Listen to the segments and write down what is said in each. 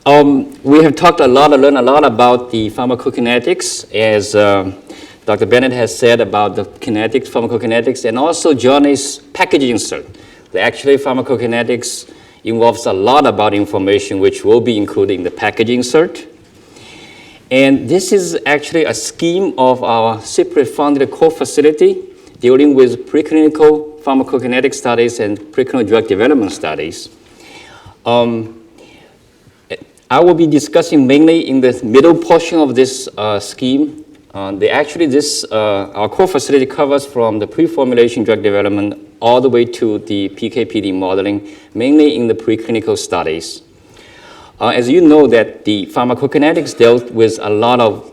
We have talked a lot, learned a lot about the pharmacokinetics, as Dr. Bennett has said about the kinetics, pharmacokinetics, and also Johnny's packaging insert. The actually pharmacokinetics involves a lot about information which will be included in the packaging insert. And this is actually a scheme of our CIPRI-funded core facility dealing with preclinical pharmacokinetic studies and preclinical drug development studies. I will be discussing mainly in the middle portion of this scheme. Our core facility covers from the pre-formulation drug development all the way to the PK/PD modeling, mainly in the preclinical studies. As you know, that the pharmacokinetics dealt with a lot of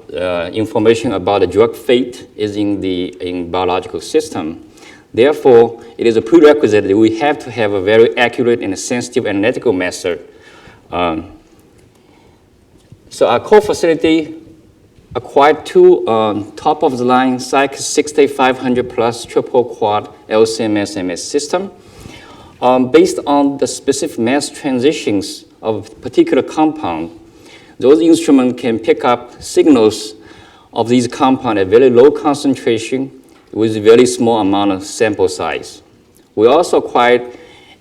information about the drug fate is in the biological system. Therefore, it is a prerequisite that we have to have a very accurate and sensitive analytical method. So our core facility acquired two top-of-the-line Cyc 68500 plus triple quad LC-MS system based on the specific mass transitions of a particular compound. Those instruments can pick up signals of these compounds at very low concentration with a very small amount of sample size. We also acquired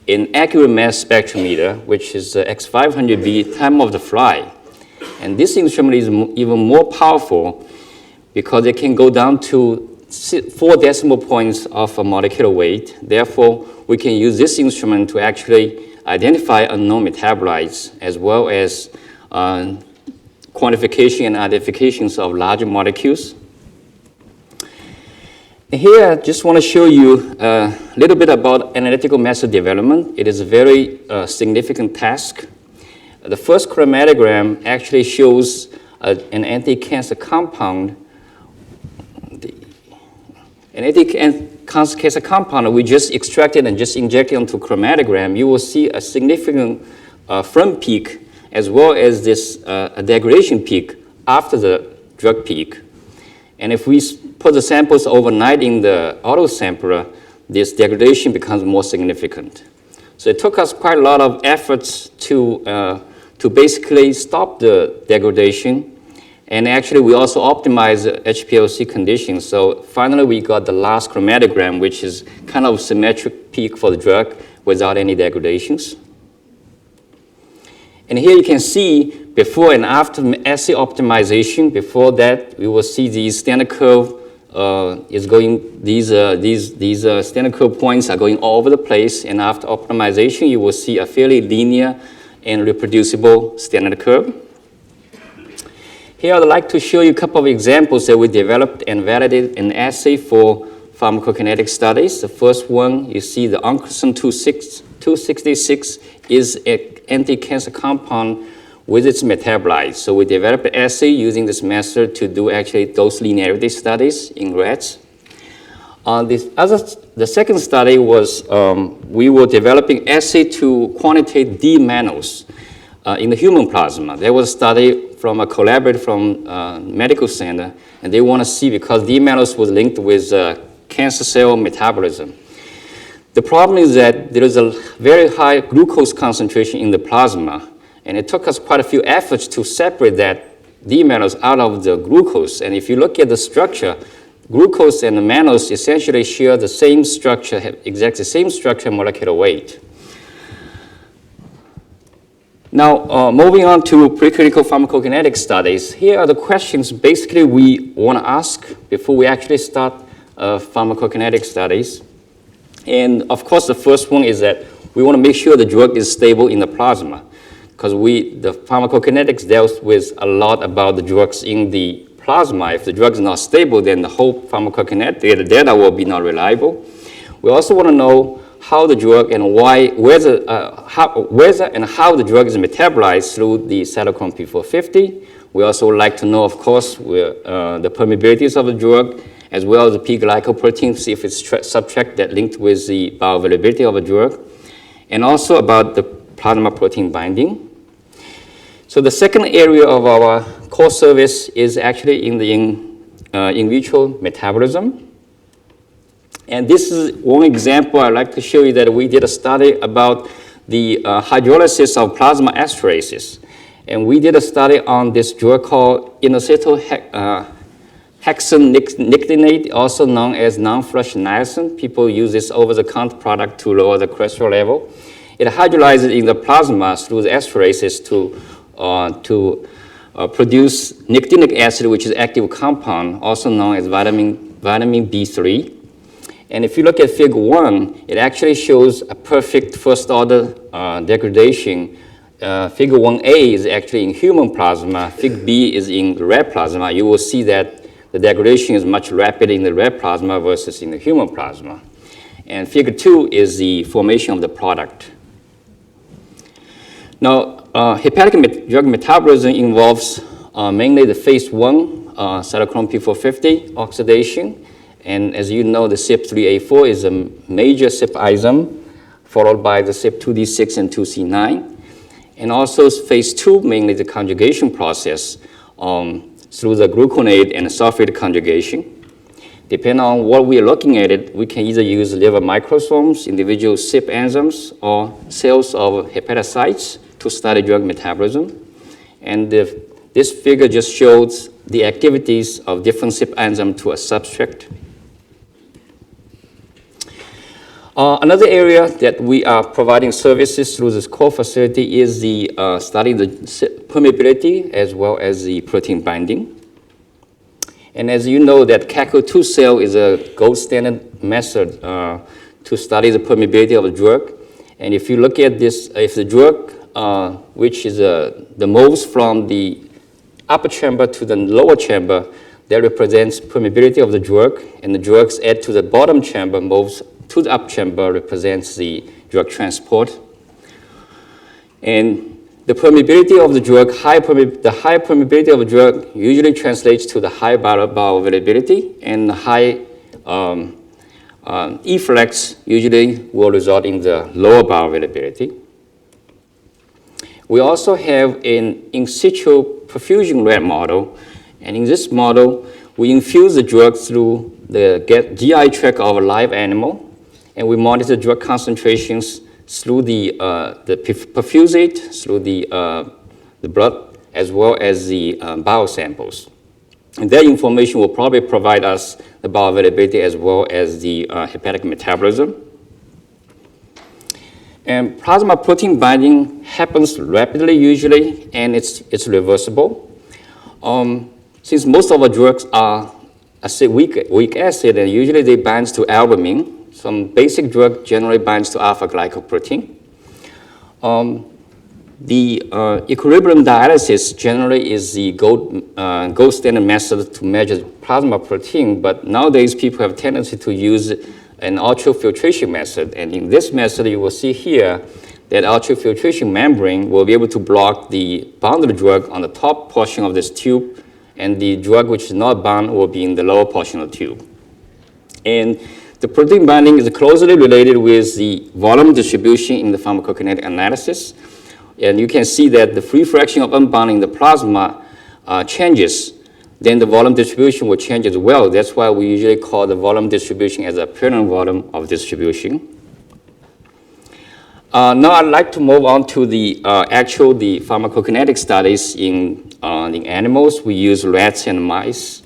an accurate mass spectrometer, which is the X500B time of the flight. And this instrument is even more powerful because it can go down to 4 decimal points of a molecular weight. Therefore, we can use this instrument to actually identify unknown metabolites as well as quantification and identifications of larger molecules. Here, I just want to show you a little bit about analytical method development. It is a very significant task. The first chromatogram actually shows an anti-cancer compound. An anti-cancer compound we just extracted and just injected onto chromatogram. You will see a significant front peak as well as this a degradation peak after the drug peak. And if we put the samples overnight in the autosampler, this degradation becomes more significant. So it took us quite a lot of efforts to basically stop the degradation. And actually, we also optimized the HPLC conditions. So finally, we got the last chromatogram, which is kind of symmetric peak for the drug without any degradations. And here you can see before and after assay optimization. Before that, we will see the standard curve is going, these standard curve points are going all over the place. And after optimization, you will see a fairly linear and reproducible standard curve. Here, I'd like to show you a couple of examples that we developed and validated an assay for pharmacokinetic studies. The first one, you see the Oncosin 266 is an anti-cancer compound with its metabolites. So we developed an assay using this method to do actually dose linearity studies in rats. The second study was we were developing assay to quantitate D-mannose in the human plasma. There was a study from a collaborator from medical center, and they want to see because D-mannose was linked with cancer cell metabolism. The problem is that there is a very high glucose concentration in the plasma, and it took us quite a few efforts to separate that D-mannose out of the glucose. And if you look at the structure, glucose and the mannose essentially share the same structure, have exactly the same structure and molecular weight. Now, moving on to preclinical pharmacokinetic studies, here are the questions basically we want to ask before we actually start pharmacokinetic studies. And of course, the first one is that we want to make sure the drug is stable in the plasma, because the pharmacokinetics deals with a lot about the drugs in the plasma. If the drug is not stable, then the whole pharmacokinetic data will be not reliable. We also want to know how the drug and whether and how the drug is metabolized through the cytochrome P450. We also would like to know, of course, the permeabilities of the drug, as well as the P-glycoprotein, see if it's subtract that linked with the bioavailability of a drug, and also about the plasma protein binding. So the second area of our core service is actually in the in vitro metabolism. And this is one example I'd like to show you that we did a study about the hydrolysis of plasma esterases. And we did a study on this drug called inositol hexaniclinate, also known as non-flush niacin. People use this over-the-counter product to lower the cholesterol level. It hydrolyzes in the plasma through the esterases to produce nicotinic acid, which is active compound, also known as vitamin B3. And if you look at figure 1, it actually shows a perfect first-order degradation. Figure 1A is actually in human plasma. Figure B is in rat plasma. You will see that the degradation is much rapid in the rat plasma versus in the human plasma. And figure 2 is the formation of the product. Now, hepatic drug metabolism involves mainly the phase 1 cytochrome P450 oxidation. And as you know, the CYP3A4 is a major CYP isomer, followed by the CYP2D6 and 2C9. And also phase 2, mainly the conjugation process through the gluconate and sulfate conjugation. Depending on what we are looking at it, we can either use liver microsomes, individual CYP enzymes, or cells of hepatocytes to study drug metabolism. And this figure just shows the activities of different CYP enzymes to a substrate. Another area that we are providing services through this core facility is the studying the permeability as well as the protein binding. And as you know, that CACO2 cell is a gold standard method to study the permeability of a drug. And if you look at this, if the drug, which is the moves from the upper chamber to the lower chamber, that represents permeability of the drug, and the drugs add to the bottom chamber moves to the upper chamber represents the drug transport. And the permeability of the drug, the high permeability of a drug usually translates to the high bioavailability, and the high efflux usually will result in the lower bioavailability. We also have an in situ perfusion rat model, and in this model, we infuse the drug through the GI tract of a live animal, and we monitor drug concentrations through the perfusate, through the blood, as well as the biosamples. And that information will probably provide us the bioavailability as well as the hepatic metabolism. And plasma protein binding happens rapidly usually, and it's reversible. Since most of our drugs are weak acid, and usually they bind to albumin, some basic drug generally binds to alpha-glycoprotein. The equilibrium dialysis generally is the gold standard method to measure plasma protein, but nowadays people have a tendency to use an ultrafiltration method. And in this method, you will see here that ultrafiltration membrane will be able to block the bounded drug on the top portion of this tube, and the drug which is not bound will be in the lower portion of the tube. And the protein binding is closely related with the volume distribution in the pharmacokinetic analysis. And you can see that the free fraction of unbound in the plasma changes, then the volume distribution will change as well. That's why we usually call the volume distribution as a apparent volume of distribution. Now I'd like to move on to the pharmacokinetic studies in animals. We use rats and mice.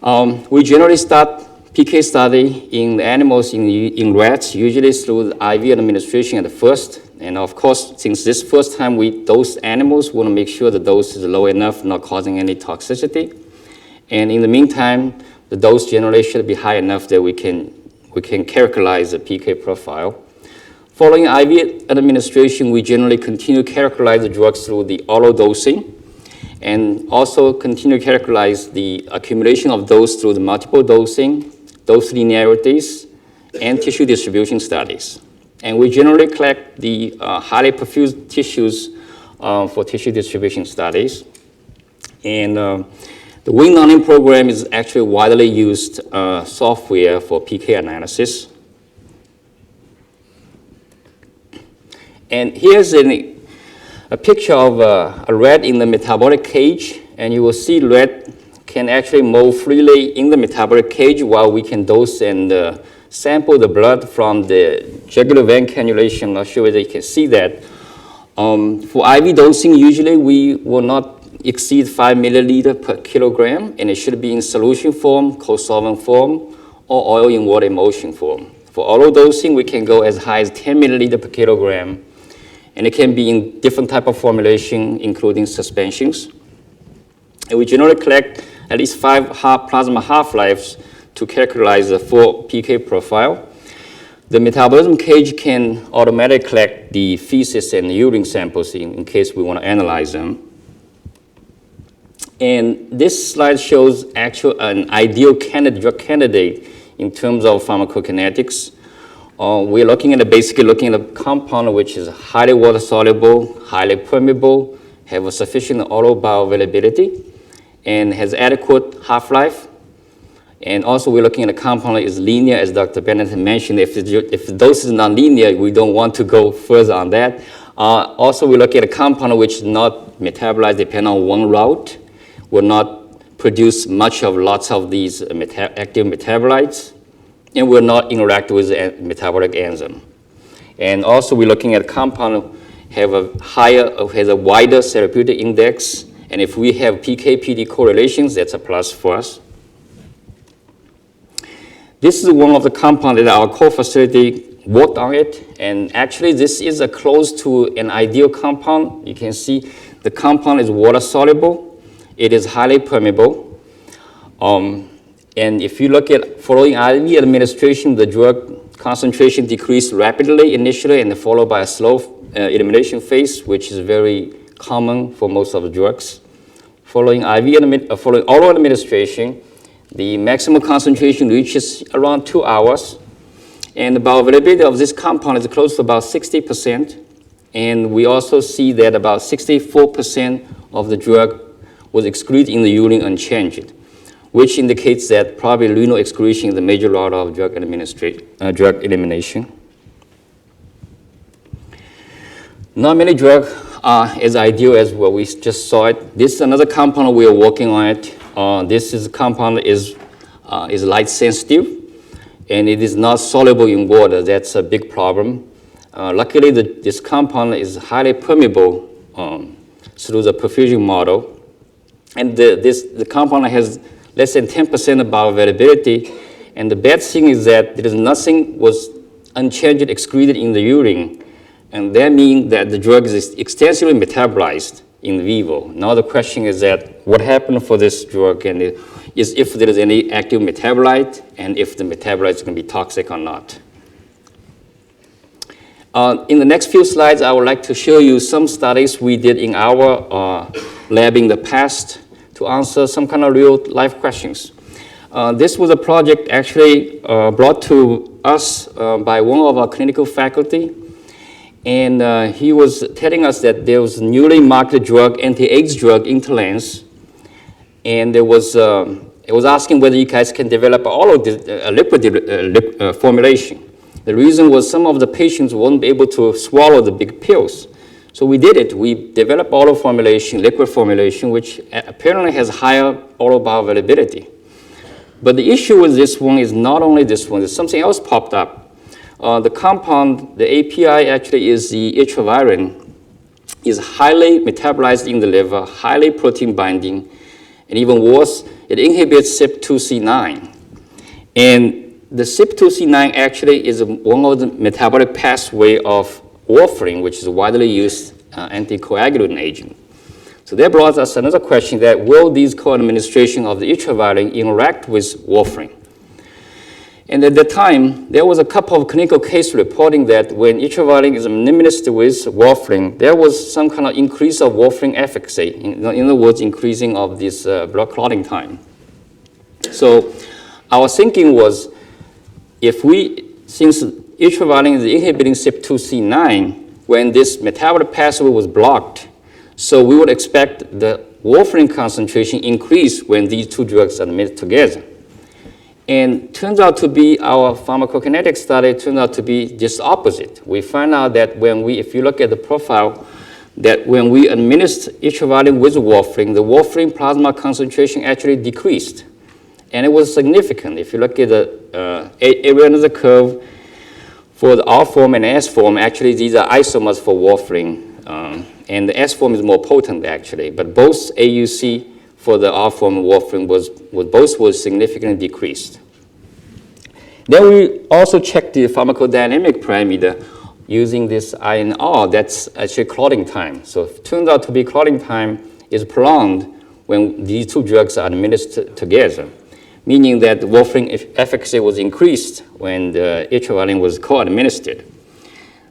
We generally start PK study in the animals, in rats, usually through the IV administration at the first. And of course, since this first time we dose animals, we want to make sure the dose is low enough, not causing any toxicity. And in the meantime, the dose generally should be high enough that we can characterize the PK profile. Following IV administration, we generally continue to characterize the drugs through the oral dosing, and also continue to characterize the accumulation of dose through the multiple dosing, dose linearities, and tissue distribution studies. And we generally collect the highly perfused tissues for tissue distribution studies. And the Wing Learning program is actually widely used software for PK analysis. And here's a picture of a rat in the metabolic cage, and you will see rat can actually move freely in the metabolic cage while we can dose and sample the blood from the jugular vein cannulation. I'm not sure whether you can see that. For IV dosing, usually we will not exceed 5 milliliter per kilogram, and it should be in solution form, co-solvent form, or oil in water emulsion form. For oral dosing, we can go as high as 10 milliliter per kilogram, and it can be in different type of formulation, including suspensions. And we generally collect at least 5 plasma half-lives to characterize the full PK profile. The metabolism cage can automatically collect the feces and urine samples in case we want to analyze them. And this slide shows an ideal drug candidate in terms of pharmacokinetics. We're basically looking at a compound which is highly water soluble, highly permeable, have a sufficient oral bioavailability, and has adequate half-life. And also we're looking at a compound that is linear, as Dr. Bennett mentioned. If the dose is non-linear, we don't want to go further on that. Also, we look at a compound which is not metabolized depending on one route, will not produce lots of these active metabolites, and will not interact with the metabolic enzyme. And also, we're looking at a compound has a wider therapeutic index, and if we have PK-PD correlations, that's a plus for us. This is one of the compounds that our core facility worked on it, and actually this is close to an ideal compound. You can see the compound is water soluble, it is highly permeable, and if you look at following IV administration, the drug concentration decreased rapidly initially and followed by a slow elimination phase, which is very common for most of the drugs. Following oral administration, the maximum concentration reaches around 2 hours, and the bioavailability of this compound is close to about 60%, and we also see that about 64% of the drug was excreted in the urine unchanged, which indicates that probably renal excretion is the major route of drug elimination. Not many drugs are as ideal as what we just saw it. This is another compound we are working on it. This compound is light sensitive, and it is not soluble in water. That's a big problem. Luckily, this compound is highly permeable through the perfusion model, and the compound has less than 10% of bioavailability. And the bad thing is that there is nothing was unchanged excreted in the urine, and that means that the drug is extensively metabolized in vivo. Now the question is that what happened for this drug, and is if there is any active metabolite, and if the metabolite is going to be toxic or not. In the next few slides, I would like to show you some studies we did in our lab in the past to answer some kind of real life questions. This was a project actually brought to us by one of our clinical faculty. And he was telling us that there was a newly marketed drug, anti-AIDS drug, Interlance, and it was asking whether you guys can develop all of this liquid formulation. The reason was some of the patients won't be able to swallow the big pills. So we did it. We developed oral formulation, liquid formulation, which apparently has higher oral bioavailability. But the issue with this one is not only this one, there's something else popped up. The compound, the API actually is the etravirin, is highly metabolized in the liver, highly protein binding, and even worse, it inhibits CYP2C9. And the CYP2C9 actually is one of the metabolic pathway of warfarin, which is a widely used anticoagulant agent. So that brought us another question that will these co-administration of the etravirin interact with warfarin? And at the time, there was a couple of clinical cases reporting that when etravirin is administered with warfarin, there was some kind of increase of warfarin efficacy. In other words, increasing of this blood clotting time. So our thinking was, since etravirin is inhibiting CYP2C9, when this metabolic pathway was blocked, so we would expect the warfarin concentration increase when these two drugs are mixed together. And turns out to be our pharmacokinetic study turned out to be just opposite. We find out that if you look at the profile, that when we administer etravirin with warfarin, the warfarin plasma concentration actually decreased. And it was significant. If you look at the area under the curve for the R form and S form, actually these are isomers for warfarin. And the S form is more potent, actually. But both AUC for the R form warfarin was significantly decreased. Then we also checked the pharmacodynamic parameter using this INR, that's actually clotting time. So it turns out to be clotting time is prolonged when these two drugs are administered together, meaning that warfarin efficacy was increased when the etravalin was co-administered.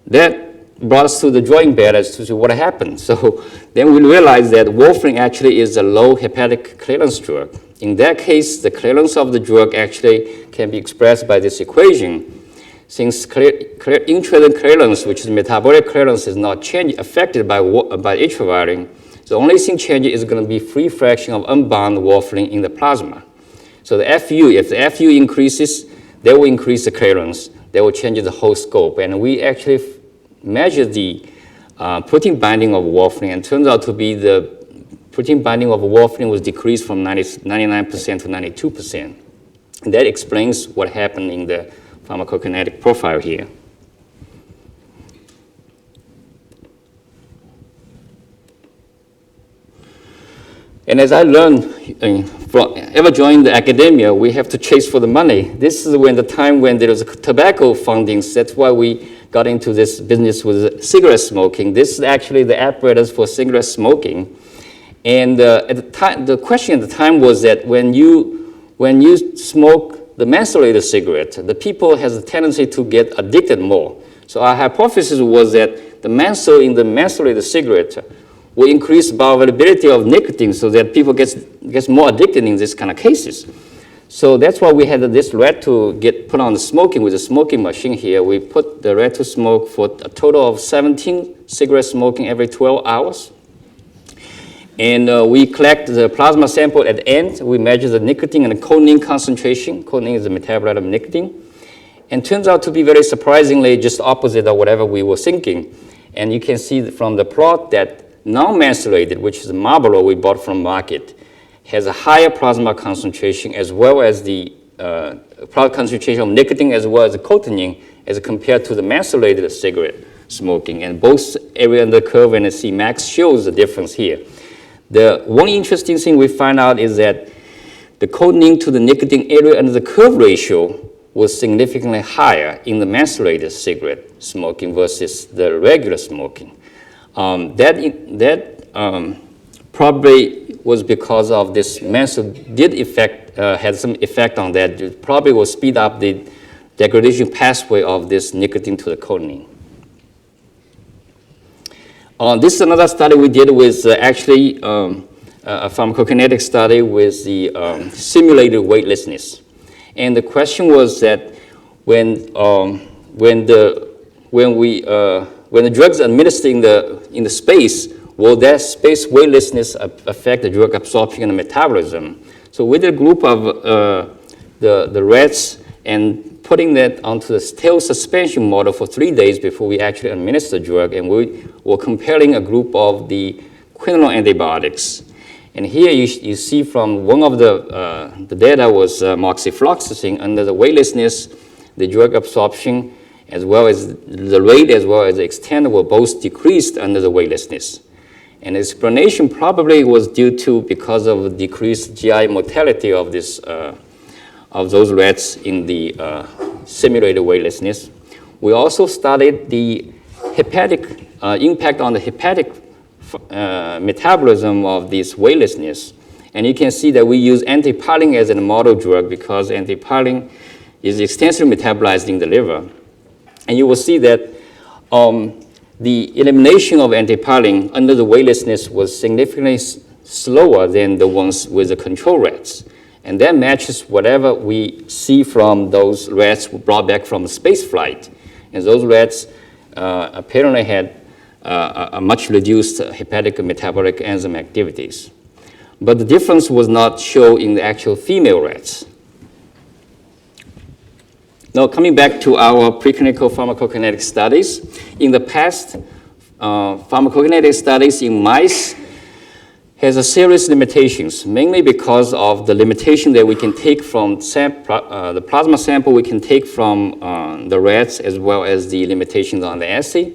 That brought us to the drawing board as to what happened. So then we realized that warfarin actually is a low hepatic clearance drug. In that case, the clearance of the drug actually can be expressed by this equation. Since intravenous clearance, which is metabolic clearance, is not affected by etravalin, the only thing changing is going to be free fraction of unbound warfarin in the plasma. So the FU, if the FU increases, they will increase the clearance. They will change the whole scope. And we actually measured the protein binding of warfarin, and it turns out to be the protein binding of warfarin was decreased from 99% to 92%. And that explains what happened in the pharmacokinetic profile here. And as I learned, ever joined the academia, we have to chase for the money. This is when the time when there was tobacco fundings. That's why we got into this business with cigarette smoking. This is actually the apparatus for cigarette smoking. And at the time, the question at the time was that when you smoke the mentholated cigarette, the people has a tendency to get addicted more. So our hypothesis was that the menthol in the mentholated cigarette will increase bioavailability of nicotine so that people gets more addicted in this kind of cases. So that's why we had this rat to get put on the smoking with a smoking machine here. We put the rat to smoke for a total of 17 cigarette smoking every 12 hours. And we collect the plasma sample at the end. We measure the nicotine and the codeine concentration. Codeine is the metabolite of nicotine. And turns out to be very surprisingly just opposite of whatever we were thinking. And you can see from the plot that non-mentholated, which is Marlboro we bought from market, has a higher plasma concentration as well as the concentration of nicotine as well as the cotinine as compared to the mentholated cigarette smoking. And both area under the curve and the Cmax shows the difference here. The one interesting thing we find out is that the cotinine to the nicotine area under the curve ratio was significantly higher in the mentholated cigarette smoking versus the regular smoking. That probably was because of this menthol had some effect on that. It probably will speed up the degradation pathway of this nicotine to the cotinine. This is another study we did with actually a pharmacokinetic study with the simulated weightlessness. And the question was that when the drugs are administered in the space, will that space weightlessness affect the drug absorption and metabolism? So we did a group of the rats and putting that onto the tail suspension model for 3 days before we actually administer the drug, and we were comparing a group of the quinolone antibiotics. And here you see from one of the data was moxifloxacin under the weightlessness, the drug absorption, as well as the rate as well as the extent were both decreased under the weightlessness. And the explanation probably was due to because of decreased GI mortality of this of those rats in the simulated weightlessness. We also studied the hepatic impact on the hepatic metabolism of this weightlessness. And you can see that we use antipylin as a model drug because antipylin is extensively metabolized in the liver. And you will see that the elimination of antipylin under the weightlessness was significantly slower than the ones with the control rats. And that matches whatever we see from those rats brought back from space flight. And those rats apparently had a much reduced hepatic and metabolic enzyme activities. But the difference was not shown in the actual female rats. Now, coming back to our preclinical pharmacokinetic studies, in the past, pharmacokinetic studies in mice has a serious limitations, mainly because of the limitation that we can take from the plasma sample we can take from the rats, as well as the limitations on the assay.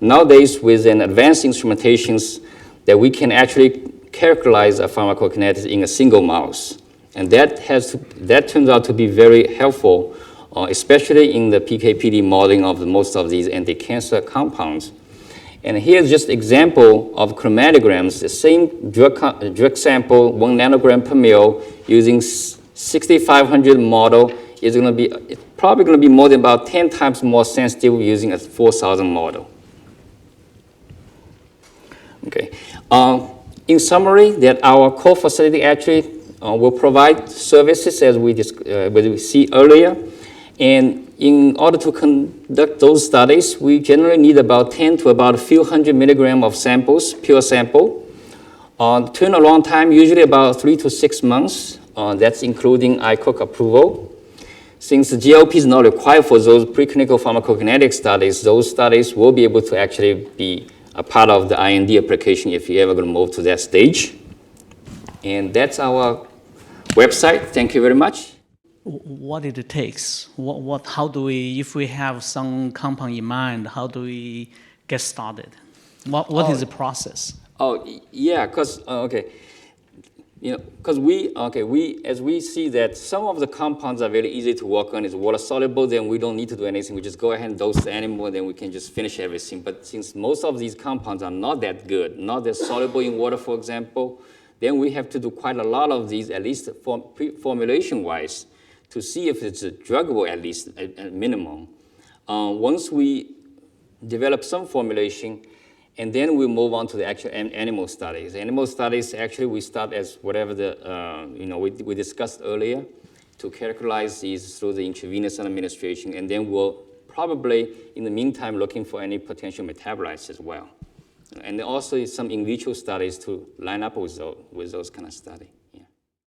nowadays with an advanced instrumentations that we can actually characterize a pharmacokinetics in a single mouse. And that turns out to be very helpful, especially in the PK/PD modeling of most of these anti-cancer compounds. And here's just example of chromatograms, the same drug sample, 1 nanogram per ml, using 6,500 model is going to be, it's probably going to be more than about 10 times more sensitive using a 4,000 model. Okay. In summary, that our core facility actually will provide services as we see earlier. And in order to conduct those studies, we generally need about 10 to about a few hundred milligrams of samples, pure sample. Turnaround time, usually about 3 to 6 months. That's including ICOC approval. Since the GLP is not required for those preclinical pharmacokinetic studies, those studies will be able to actually be a part of the IND application if you're ever going to move to that stage. And that's our website. Thank you very much. What it takes? How do we, if we have some compound in mind, how do we get started? What is the process? Oh, yeah, because, okay. You know, because as we see that some of the compounds are very easy to work on, it's water soluble, then we don't need to do anything. We just go ahead and dose the animal, then we can just finish everything. But since most of these compounds are not that good, not that soluble in water, for example, then we have to do quite a lot of these, at least formulation-wise, to see if it's druggable, at least at minimum. Once we develop some formulation, and then we move on to the actual animal studies. Animal studies, actually, we start as whatever we discussed earlier to characterize these through the intravenous administration, and then we'll probably, in the meantime, looking for any potential metabolites as well. And also some in vitro studies to line up with those kind of studies.